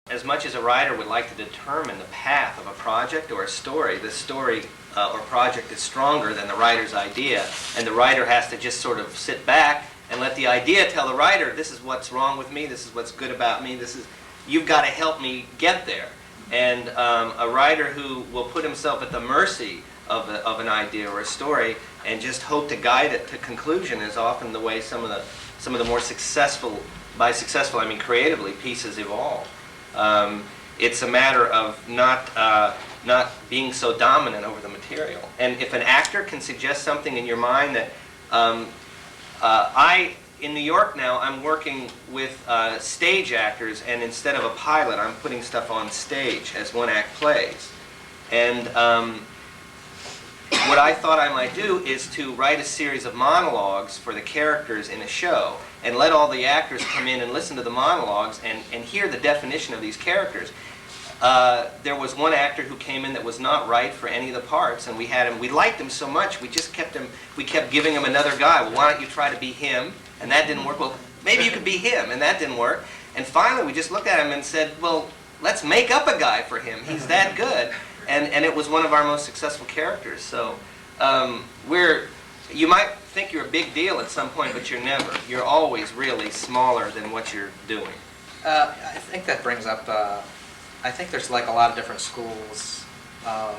As much as a writer would like to determine the path of a project or a story, the story or project is stronger than the writer's idea, and the writer has to just sort of sit back and let the idea tell the writer, this is what's wrong with me, this is what's good about me, you've got to help me get there. And a writer who will put himself at the mercy of an idea or a story and just hope to guide it to conclusion is often the way some of the more successful, by successful I mean creatively, pieces evolve. It's a matter of not being so dominant over the material. And if an actor can suggest something in your mind that in New York now, I'm working with stage actors, and instead of a pilot, I'm putting stuff on stage as one-act plays. And what I thought I might do is to write a series of monologues for the characters in a show, and let all the actors come in and listen to the monologues and hear the definition of these characters. There was one actor who came in that was not right for any of the parts, and we liked him so much, we kept giving him another guy. Well, why don't you try to be him? And that didn't work. Well, maybe you could be him, and that didn't work. And finally, we just looked at him and said, well, let's make up a guy for him. He's that good. And it was one of our most successful characters. So you might think you're a big deal at some point, but you're never. You're always really smaller than what you're doing. I think that brings up, I think there's like a lot of different schools of,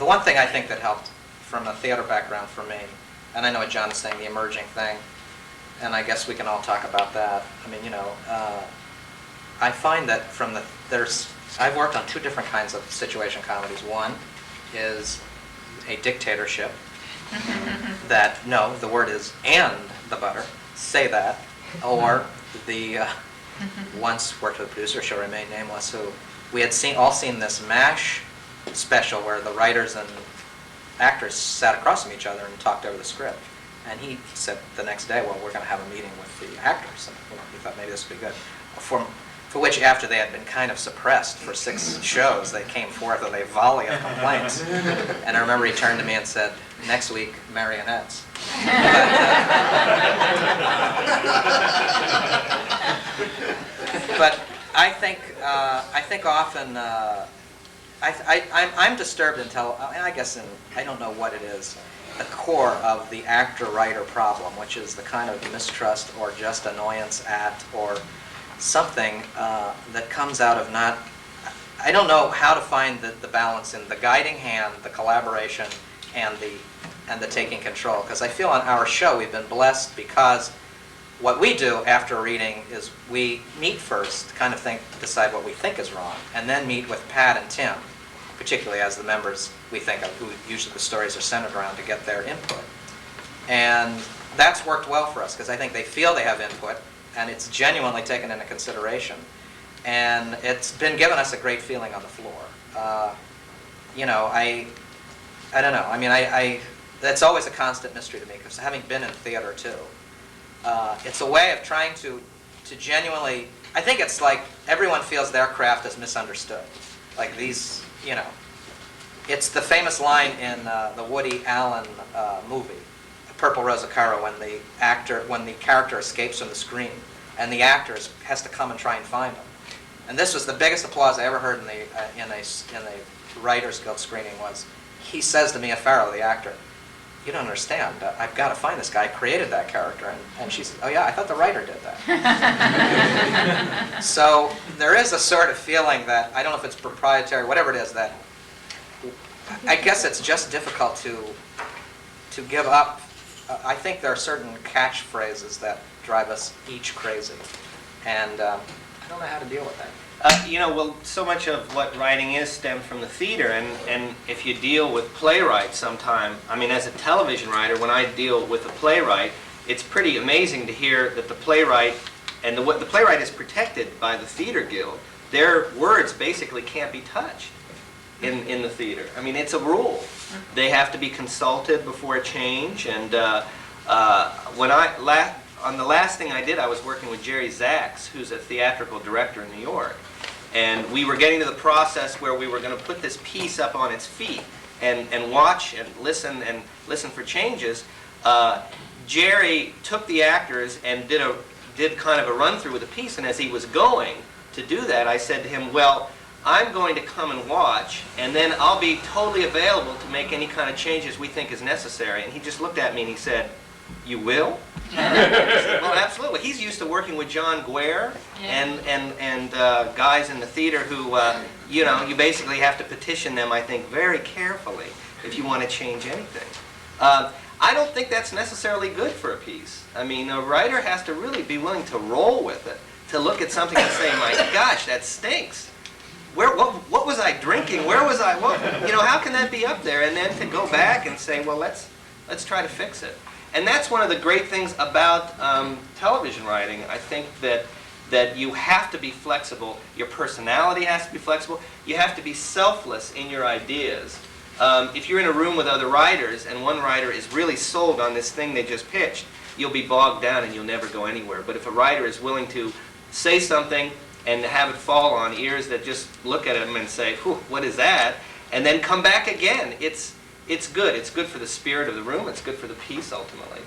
the one thing I think that helped from a theater background for me, and I know what John is saying, the emerging thing, and I guess we can all talk about that. I mean, you know, I find that I've worked on two different kinds of situation comedies. One is a dictatorship that, no, the word is and the butter, say that, or the, once worked with a producer, she'll remain nameless, who we had all seen this MASH special where the writers and actors sat across from each other and talked over the script. And he said the next day, well, we're going to have a meeting with the actors. And he thought maybe this would be good. For which, after they had been kind of suppressed for 6 shows, they came forth with a volley of complaints. And I remember he turned to me and said, next week, marionettes. But I think often, I'm disturbed until, I guess I don't know what it is, the core of the actor-writer problem, which is the kind of mistrust or just annoyance at or something that comes out of not, I don't know how to find the balance in the guiding hand, the collaboration, and the taking control. Because I feel on our show we've been blessed because what we do after reading is we meet first, kind of decide what we think is wrong, and then meet with Pat and Tim, particularly as the members we think of, who usually the stories are centered around, to get their input. And that's worked well for us because I think they feel they have input, and it's genuinely taken into consideration. And it's been given us a great feeling on the floor. You know, I don't know. I mean, that's always a constant mystery to me, because having been in theater too, it's a way of trying to genuinely, I think it's like everyone feels their craft is misunderstood. Like these, you know, it's the famous line in the Woody Allen movie, Purple Rosicaro, when the character escapes from the screen, and the actor has to come and try and find him. And this was the biggest applause I ever heard in a Writers Guild screening. Was he says to Mia Farrow, the actor, "You don't understand. I've got to find this guy. I created that character." And she said, "Oh yeah, I thought the writer did that." So there is a sort of feeling that, I don't know if it's proprietary, whatever it is, that I guess it's just difficult to give up. I think there are certain catchphrases that drive us each crazy, and I don't know how to deal with that. You know, well, so much of what writing is stemmed from the theater, and if you deal with playwrights sometime, I mean, as a television writer, when I deal with a playwright, it's pretty amazing to hear that the playwright, and the playwright is protected by the Theater Guild. Their words basically can't be touched in the theater. I mean, it's a rule. They have to be consulted before a change, and on the last thing I did, I was working with Jerry Zaks, who's a theatrical director in New York. And we were getting to the process where we were going to put this piece up on its feet and watch and listen for changes. Jerry took the actors and did kind of a run through with the piece, and as he was going, to do that, I said to him, well, I'm going to come and watch, and then I'll be totally available to make any kind of changes we think is necessary. And he just looked at me and he said, you will? I said, well, absolutely. He's used to working with John Guare and guys in the theater who, you know, you basically have to petition them, I think, very carefully if you want to change anything. I don't think that's necessarily good for a piece. I mean, a writer has to really be willing to roll with it, to look at something and say, my gosh, that stinks. What was I drinking? Where was I? You know, how can that be up there? And then to go back and say, well, let's try to fix it. And that's one of the great things about television writing. I think that you have to be flexible. Your personality has to be flexible. You have to be selfless in your ideas. If you're in a room with other writers and one writer is really sold on this thing they just pitched, you'll be bogged down and you'll never go anywhere. But if a writer is willing to say something and have it fall on ears that just look at him and say, whew, what is that? And then come back again. It's good. It's good for the spirit of the room. It's good for the piece, ultimately.